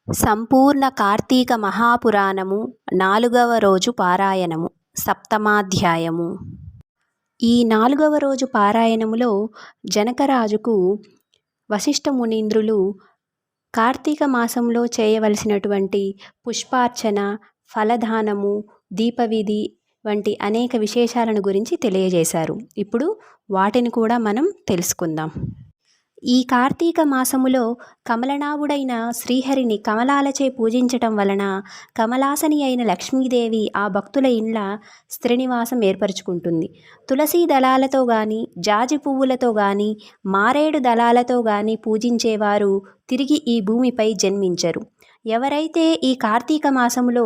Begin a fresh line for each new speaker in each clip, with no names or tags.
సంపూర్ణ కార్తీక మహాపురాణము 4వ రోజు పారాయణము సప్తమాధ్యాయము. ఈ 4వ రోజు పారాయణములో జనకరాజుకు వశిష్ఠ మునీంద్రులు కార్తీక మాసంలో చేయవలసినటువంటి పుష్పార్చన, ఫలదానము, దీపవిధి వంటి అనేక విశేషాలను గురించి తెలియజేశారు. ఇప్పుడు వాటిని కూడా మనం తెలుసుకుందాం. ఈ కార్తీక మాసములో కమలనాభుడైన శ్రీహరిని కమలాలచే పూజించటం వలన కమలాసని అయిన లక్ష్మీదేవి ఆ భక్తుల ఇండ్ల శ్రీనివాసం ఏర్పరచుకుంటుంది. తులసీ దళాలతో కానీ, జాజి పువ్వులతో కానీ, మారేడు దళాలతో కానీ పూజించేవారు తిరిగి ఈ భూమిపై జన్మించరు. ఎవరైతే ఈ కార్తీక మాసములో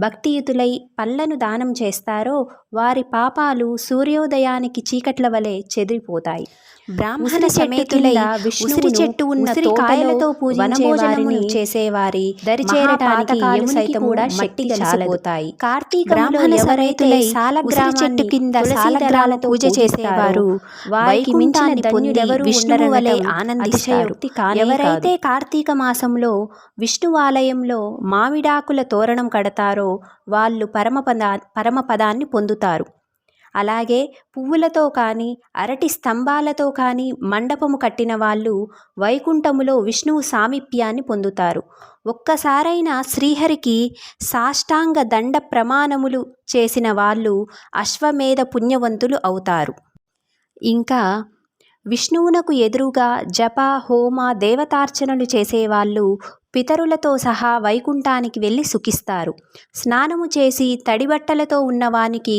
భక్తియుతులై పళ్లను దానం చేస్తారో వారి పాపాలు సూర్యోదయానికి చీకట్ల వలె చెదిరిపోతాయి. బ్రాహ్మణ సమేతులై ఉసిరి చెట్టు ఉన్న కాయలతో పూజించేవారిని చేసేవారి దరిచేరటానికి సైతం కూడా శక్తి కలిసిపోతాయి. కార్తీకంలో ఎవరైతే సాలగ్రామ చెట్టు కింద సాలగ్రాలతో పూజ చేసేవారు వారికి మించిన ధన్యుడెవరు విష్ణువు వలె ఆనందిస్తారు. ఎవరైతే కార్తీక మాసంలో విష్ణువాలయంలో మామిడాకుల తోరణం కడతారో వాళ్ళు పరమపదాన్ని పొందుతారు. అలాగే పువ్వులతో కానీ, అరటి స్తంభాలతో కానీ మండపము కట్టిన వాళ్ళు వైకుంఠములో విష్ణువు సామీప్యాన్ని పొందుతారు. ఒక్కసారైనా శ్రీహరికి సాష్టాంగ దండ ప్రమాణములు చేసిన వాళ్ళు అశ్వమేధ పుణ్యవంతులు అవుతారు. ఇంకా విష్ణువునకు ఎదురుగా జప, హోమ, దేవతార్చనలు చేసేవాళ్ళు పితరులతో సహా వైకుంఠానికి వెళ్ళి సుఖిస్తారు. స్నానము చేసి తడిబట్టలతో ఉన్నవానికి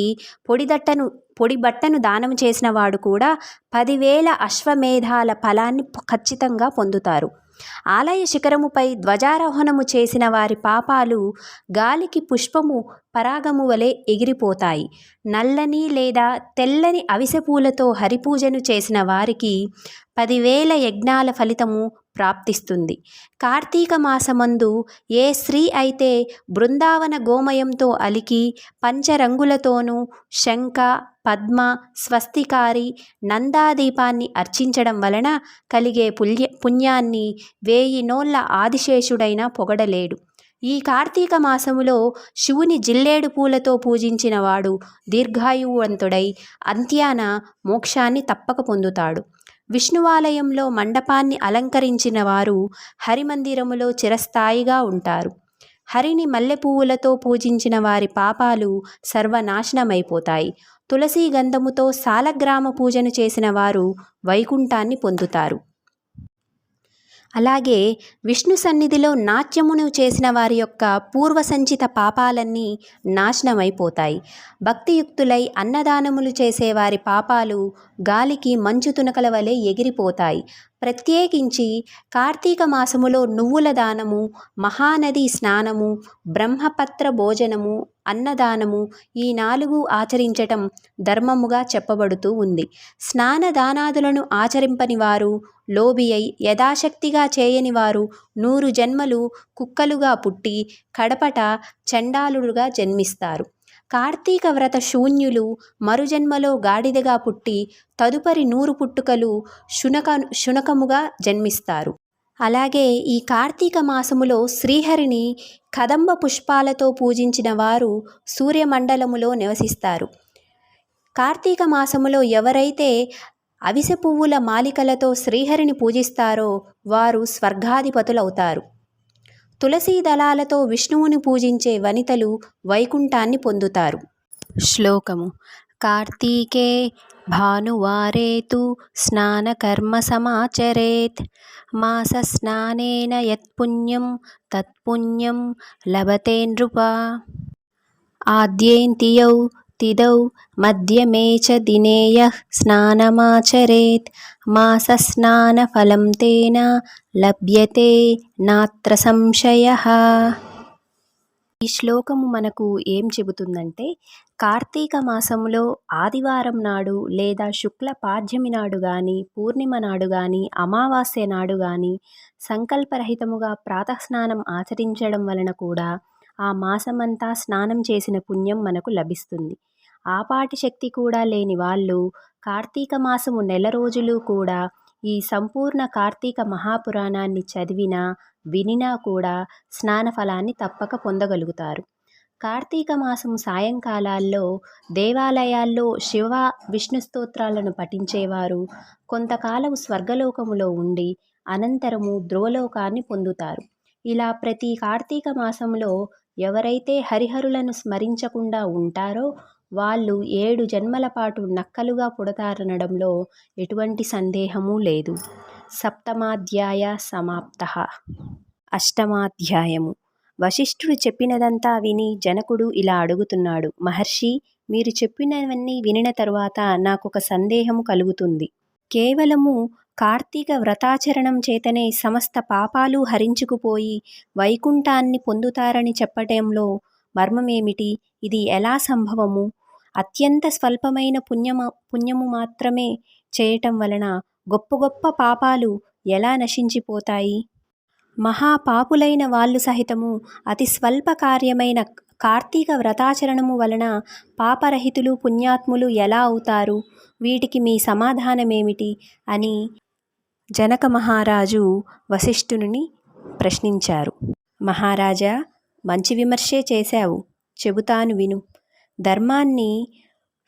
పొడిబట్టను దానము చేసిన వాడు కూడా 10,000 అశ్వమేధాల ఫలాన్ని ఖచ్చితంగా పొందుతారు. ఆలయ శిఖరముపై ధ్వజారోహణము చేసిన వారి పాపాలు గాలికి పుష్పము పరాగము వలె ఎగిరిపోతాయి. నల్లని లేదా తెల్లని అవిసెపూలతో హరిపూజను చేసిన వారికి 10,000 యజ్ఞాల ఫలితము ప్రాప్తిస్తుంది. కార్తీక మాసమందు ఏ స్త్రీ అయితే బృందావన గోమయంతో అలికి పంచరంగులతోనూ శంఖ, పద్మ, స్వస్తికారి, నందాదీపాన్ని అర్చించడం వలన కలిగే పుణ్యాన్ని 1000 నోళ్ల ఆదిశేషుడైనా పొగడలేడు. ఈ కార్తీక మాసములో శివుని జిల్లేడు పూలతో పూజించిన వాడు దీర్ఘాయువంతుడై అంత్యాన మోక్షాన్ని తప్పక పొందుతాడు. విష్ణువాలయంలో మండపాన్ని అలంకరించిన వారు హరిమందిరములో చిరస్థాయిగా ఉంటారు. హరిని మల్లెపువ్వులతో పూజించిన వారి పాపాలు సర్వనాశనమైపోతాయి. తులసీ గంధముతో సాలగ్రామ పూజను చేసిన వారు వైకుంఠాన్ని పొందుతారు. అలాగే విష్ణు సన్నిధిలో నాట్యమును చేసిన వారి యొక్క పూర్వసంచిత పాపాలన్నీ నాశనమైపోతాయి. భక్తియుక్తులై అన్నదానములు చేసేవారి పాపాలు గాలికి మంచు తునకల వలె ఎగిరిపోతాయి. ప్రత్యేకించి కార్తీక మాసములో నువ్వుల దానము, మహానది స్నానము, బ్రహ్మపత్ర భోజనము, అన్నదానము ఈ 4 ఆచరించటం ధర్మముగా చెప్పబడుతూ ఉంది. స్నానదానాదులను ఆచరింపని వారు, లోబి అయి యథాశక్తిగా చేయని వారు 100 జన్మలు కుక్కలుగా పుట్టి కడపట చండాలుడుగా జన్మిస్తారు. కార్తీక వ్రత శూన్యులు మరుజన్మలో గాడిదగా పుట్టి తదుపరి 100 పుట్టుకలు శునకముగా జన్మిస్తారు. అలాగే ఈ కార్తీక మాసములో శ్రీహరిని కదంబ పుష్పాలతో పూజించిన వారు సూర్యమండలములో నివసిస్తారు. కార్తీక మాసములో ఎవరైతే అవిసె పువ్వుల మాలికలతో శ్రీహరిని పూజిస్తారో వారు స్వర్గాధిపతులవుతారు. తులసీ దళాలతో విష్ణువుని పూజించే వనితలు వైకుంఠాన్ని పొందుతారు. శ్లోకము: కార్తీకే భానువారే తు స్నానకర్మ సమాచరేత్. మాస స్నానేన యత్పుణ్యం తత్పుణ్యం లభతే నృప. ఆద్యేంతియౌ తిథౌ మధ్యమే చ దినే యః స్నానమాచరేత్. మాస స్నాన ఫలం తేన లభ్యతే నాత్ర సంశయః. ఈ శ్లోకము మనకు ఏం చెబుతుందంటే, కార్తీక మాసంలో ఆదివారం నాడు లేదా శుక్ల పాడ్యమి నాడు కానీ, పూర్ణిమ నాడు కానీ, అమావాస్య నాడు కానీ సంకల్పరహితముగా ప్రాతఃస్నానం ఆచరించడం వలన కూడా ఆ మాసమంతా స్నానం చేసిన పుణ్యం మనకు లభిస్తుంది. ఆపాటి శక్తి కూడా లేని వాళ్ళు కార్తీక మాసము నెల రోజులు కూడా ఈ సంపూర్ణ కార్తీక మహాపురాణాన్ని చదివినా వినినా కూడా స్నానఫలాన్ని తప్పక పొందగలుగుతారు. కార్తీక మాసం సాయంకాలాల్లో దేవాలయాల్లో శివ విష్ణు స్తోత్రాలను పఠించేవారు కొంతకాలం స్వర్గలోకములో ఉండి అనంతరము ధ్రువలోకాన్ని పొందుతారు. ఇలా ప్రతి కార్తీక మాసంలో ఎవరైతే హరిహరులను స్మరించకుండా ఉంటారో వాళ్ళు 7 జన్మల పాటు నక్కలుగా పుడతారనడంలో ఎటువంటి సందేహమూ లేదు. సప్తమాధ్యాయ సమాప్తః. అష్టమాధ్యాయము. వశిష్ఠుడు చెప్పినదంతా విని జనకుడు ఇలా అడుగుతున్నాడు. మహర్షి, మీరు చెప్పినవన్నీ వినిన తరువాత నాకొక సందేహము కలుగుతుంది. కేవలము కార్తీక వ్రతాచరణం చేతనే సమస్త పాపాలు హరించుకుపోయి వైకుంఠాన్ని పొందుతారని చెప్పటంలో మర్మమేమిటి? ఇది ఎలా సంభవము? అత్యంత స్వల్పమైన పుణ్యము మాత్రమే చేయటం వలన గొప్ప గొప్ప పాపాలు ఎలా నశించిపోతాయి? మహాపాపులైన వాళ్ళు సహితము అతి స్వల్ప కార్యమైన కార్తీక వ్రతాచరణము వలన పాపరహితులు పుణ్యాత్ములు ఎలా అవుతారు? వీటికి మీ సమాధానమేమిటి అని జనక మహారాజు వశిష్ఠుని ప్రశ్నించారు. మహారాజా, మంచి విమర్శే చేశావు, చెబుతాను విను. ధర్మాన్ని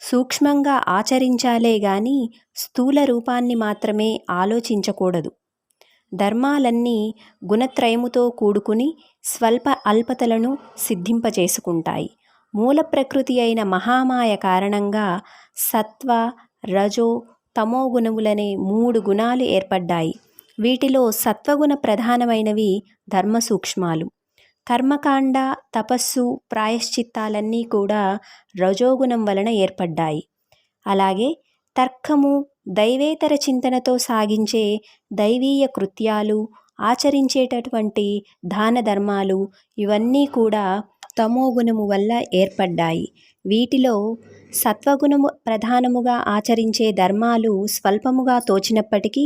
సూక్ష్మంగా ఆచరించాలే గాని స్థూల రూపాన్ని మాత్రమే ఆలోచించకూడదు. ధర్మాలన్నీ గుణత్రయముతో కూడుకుని స్వల్ప అల్పతలను సిద్ధింపచేసుకుంటాయి. మూల ప్రకృతి అయిన మహామాయ కారణంగా సత్వ, రజో, తమో గుణములనే 3 గుణాలు ఏర్పడ్డాయి. వీటిలో సత్వగుణ ప్రధానమైనవి ధర్మ సూక్ష్మాలు. కర్మకాండ, తపస్సు, ప్రాయశ్చిత్తాలన్నీ కూడా రజోగుణం వలన ఏర్పడ్డాయి. అలాగే తర్కము, దైవేతర చింతనతో సాగించే దైవీయ కృత్యాలు, ఆచరించేటటువంటి దాన ధర్మాలు ఇవన్నీ కూడా తమోగుణము వల్ల ఏర్పడ్డాయి. వీటిలో సత్వగుణము ప్రధానముగా ఆచరించే ధర్మాలు స్వల్పముగా తోచినప్పటికీ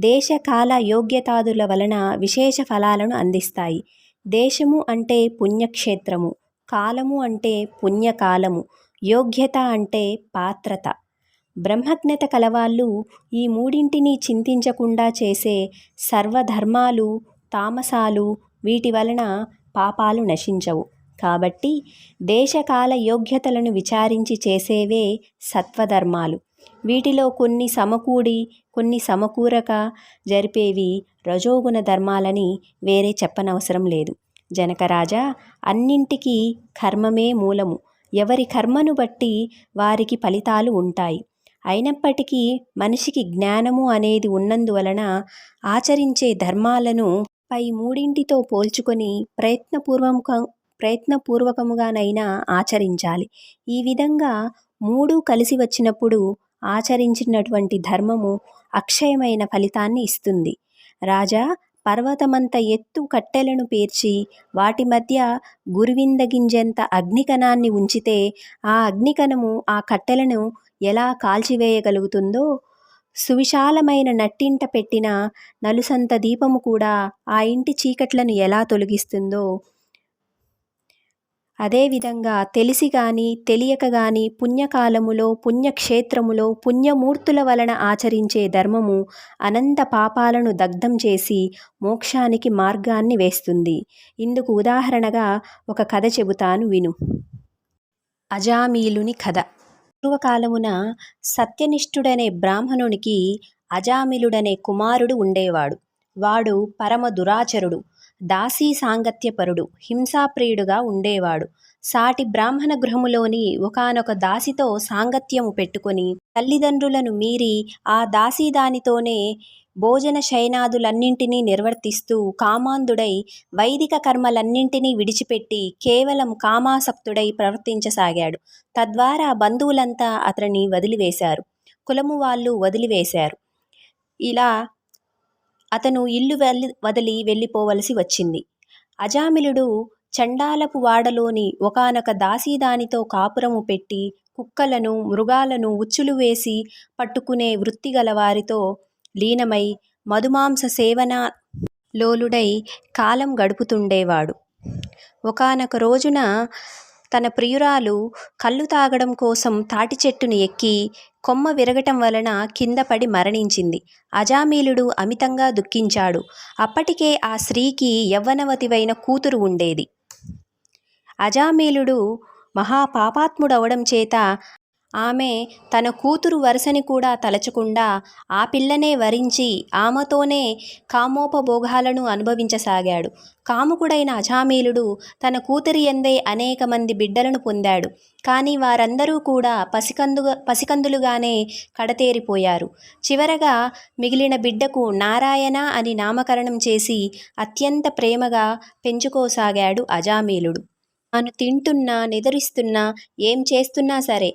దేశకాల యోగ్యతాదుల వలన విశేష ఫలాలను అందిస్తాయి. దేశము అంటే పుణ్యక్షేత్రము, కాలము అంటే పుణ్యకాలము, యోగ్యత అంటే పాత్రత. బ్రహ్మజ్ఞత కలవాళ్ళు ఈ మూడింటిని చింతించకుండా చేసే సర్వధర్మాలు తామసాలు, వీటి వలన పాపాలు నశించవు. కాబట్టి దేశకాల యోగ్యతలను విచారించి చేసేవే సత్వధర్మాలు. వీటిలో కొన్ని సమకూడి కొన్ని సమకూరక జరిపేవి రజోగుణ ధర్మాలని వేరే చెప్పనవసరం లేదు. జనకరాజా, అన్నింటికీ కర్మమే మూలము. ఎవరి కర్మను బట్టి వారికి ఫలితాలు ఉంటాయి. అయినప్పటికీ మనిషికి జ్ఞానము అనేది ఉన్నందువలన ఆచరించే ధర్మాలను పై మూడింటితో పోల్చుకొని ప్రయత్నపూర్వకముగానైనా ఆచరించాలి. ఈ విధంగా 3 కలిసి వచ్చినప్పుడు ఆచరించినటువంటి ధర్మము అక్షయమైన ఫలితాన్ని ఇస్తుంది. రాజా, పర్వతమంత ఎత్తు కట్టెలను పేర్చి వాటి మధ్య గురువిందగింజంత అగ్నికణాన్ని ఉంచితే ఆ అగ్నికణము ఆ కట్టెలను ఎలా కాల్చివేయగలుగుతుందో, సువిశాలమైన నట్టింట పెట్టిన నలుసంత దీపము కూడా ఆ ఇంటి చీకట్లను ఎలా తొలగిస్తుందో, అదేవిధంగా తెలిసి గాని తెలియక గాని పుణ్యకాలములో పుణ్యక్షేత్రములో పుణ్యమూర్తుల వలన ఆచరించే ధర్మము అనంత పాపాలను దగ్ధం చేసి మోక్షానికి మార్గాన్ని వేస్తుంది. ఇందుకు ఉదాహరణగా ఒక కథ చెబుతాను విను. అజామీలుని కథ. పూర్వకాలమున సత్యనిష్ఠుడనే బ్రాహ్మణునికి అజామిలుడనే కుమారుడు ఉండేవాడు. వాడు పరమ దురాచరుడు, దాసీ సాంగత్యపరుడు, హింసాప్రియుడుగా ఉండేవాడు. సాటి బ్రాహ్మణ గృహములోని ఒకానొక దాసితో సాంగత్యము పెట్టుకొని తల్లిదండ్రులను మీరి ఆ దాసీదానితోనే భోజన శయనాదులన్నింటినీ నిర్వర్తిస్తూ కామాంధుడై వైదిక కర్మలన్నింటినీ విడిచిపెట్టి కేవలం కామాసక్తుడై ప్రవర్తించసాగాడు. తద్వారా బంధువులంతా అతనిని వదిలివేశారు, కులము వాళ్ళు వదిలివేశారు. ఇలా అతను ఇల్లు వదిలి వెళ్ళిపోవలసి వచ్చింది. అజామిలుడు చండాలపు వాడలోని ఒకానొక దాసీదానితో కాపురము పెట్టి కుక్కలను మృగాలను ఉచ్చులు వేసి పట్టుకునే వృత్తి గలవారితో లీనమై మధుమాంస సేవన లోలుడై కాలం గడుపుతుండేవాడు. ఒకానొక రోజున తన ప్రియురాలు కళ్ళు తాగడం కోసం తాటి చెట్టును ఎక్కి కొమ్మ విరగటం వలన కింద పడి మరణించింది. అజామిలుడు అమితంగా దుఃఖించాడు. అప్పటికే ఆ స్త్రీకి యవ్వనవతివైన కూతురు ఉండేది. అజామిలుడు మహాపాపాత్ముడవడం చేత ఆమె తన కూతురు వరుసని కూడా తలచకుండా ఆ పిల్లనే వరించి ఆమెతోనే కామోపభోగాలను అనుభవించసాగాడు. కాముకుడైన అజామిలుడు తన కూతురి యందే అనేక మంది బిడ్డలను పొందాడు. కానీ వారందరూ కూడా పసికందులుగానే కడతేరిపోయారు. చివరగా మిగిలిన బిడ్డకు నారాయణ అని నామకరణం చేసి అత్యంత ప్రేమగా పెంచుకోసాగాడు అజామిలుడు. తాను తింటున్నా, నిద్రిస్తున్నా, ఏం చేస్తున్నా సరే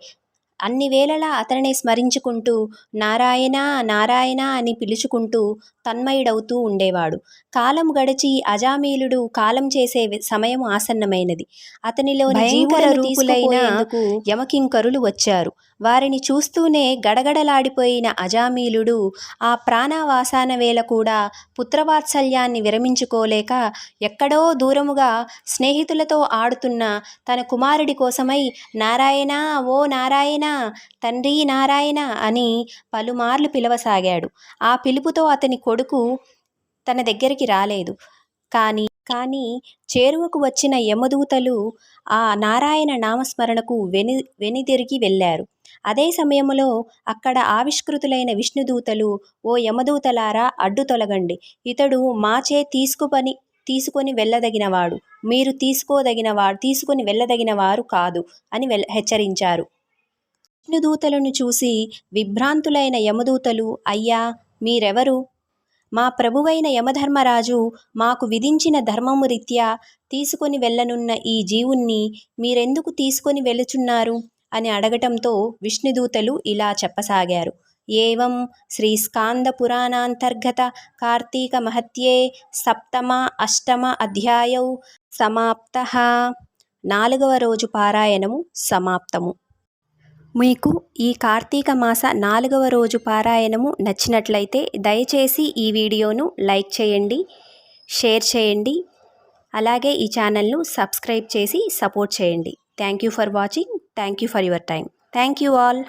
అన్ని వేళలా అతనినే స్మరించుకుంటూ నారాయణ నారాయణ అని పిలుచుకుంటూ తన్మయుడవుతూ ఉండేవాడు. కాలం గడిచి అజామిలుడు కాలం చేసే సమయం ఆసన్నమైనది. అతనిలోని భయంకర రూపులైన యమకింకరులు వచ్చారు. వారిని చూస్తూనే గడగడలాడిపోయిన అజామిలుడు ఆ ప్రాణావాసాన వేళ కూడా పుత్రవాత్సల్యాన్ని విరమించుకోలేక ఎక్కడో దూరముగా స్నేహితులతో ఆడుతున్న తన కుమారుడి కోసమై నారాయణ, ఓ నారాయణ, తండ్రి నారాయణ అని పలుమార్లు పిలవసాగాడు. ఆ పిలుపుతో అతని కొడుకు తన దగ్గరికి రాలేదు. కానీ చేరువకు వచ్చిన యమదూతలు ఆ నారాయణ నామస్మరణకు వెనుదిరిగి వెళ్ళారు. అదే సమయంలో అక్కడ ఆవిష్కృతులైన విష్ణుదూతలు, ఓ యమదూతలారా, అడ్డు తొలగండి, ఇతడు మాచే తీసుకొని వెళ్ళదగినవాడు, మీరు తీసుకొని వెళ్ళదగినవారు కాదు అని హెచ్చరించారు. విష్ణుదూతలను చూసి విభ్రాంతులైన యమదూతలు, అయ్యా, మీరెవరు? మా ప్రభువైన యమధర్మరాజు మాకు విధించిన ధర్మము రీత్యా తీసుకొని వెళ్ళనున్న ఈ జీవుణ్ణి మీరెందుకు తీసుకొని వెళుచున్నారు అని అడగటంతో విష్ణుదూతలు ఇలా చెప్పసాగారు. ఏవం శ్రీ స్కాంద పురాణాంతర్గత కార్తీక మహత్యే సప్తమ అష్టమ అధ్యాయౌ సమాప్తః. 4వ రోజు పారాయణము సమాప్తము. మీకు ఈ కార్తీక మాస 4వ రోజు పారాయణము నచ్చినట్లయితే దయచేసి ఈ వీడియోను లైక్ చేయండి, షేర్ చేయండి, అలాగే ఈ ఛానల్ను సబ్స్క్రైబ్ చేసి సపోర్ట్ చేయండి. Thank you for watching. Thank you for your time. Thank you all.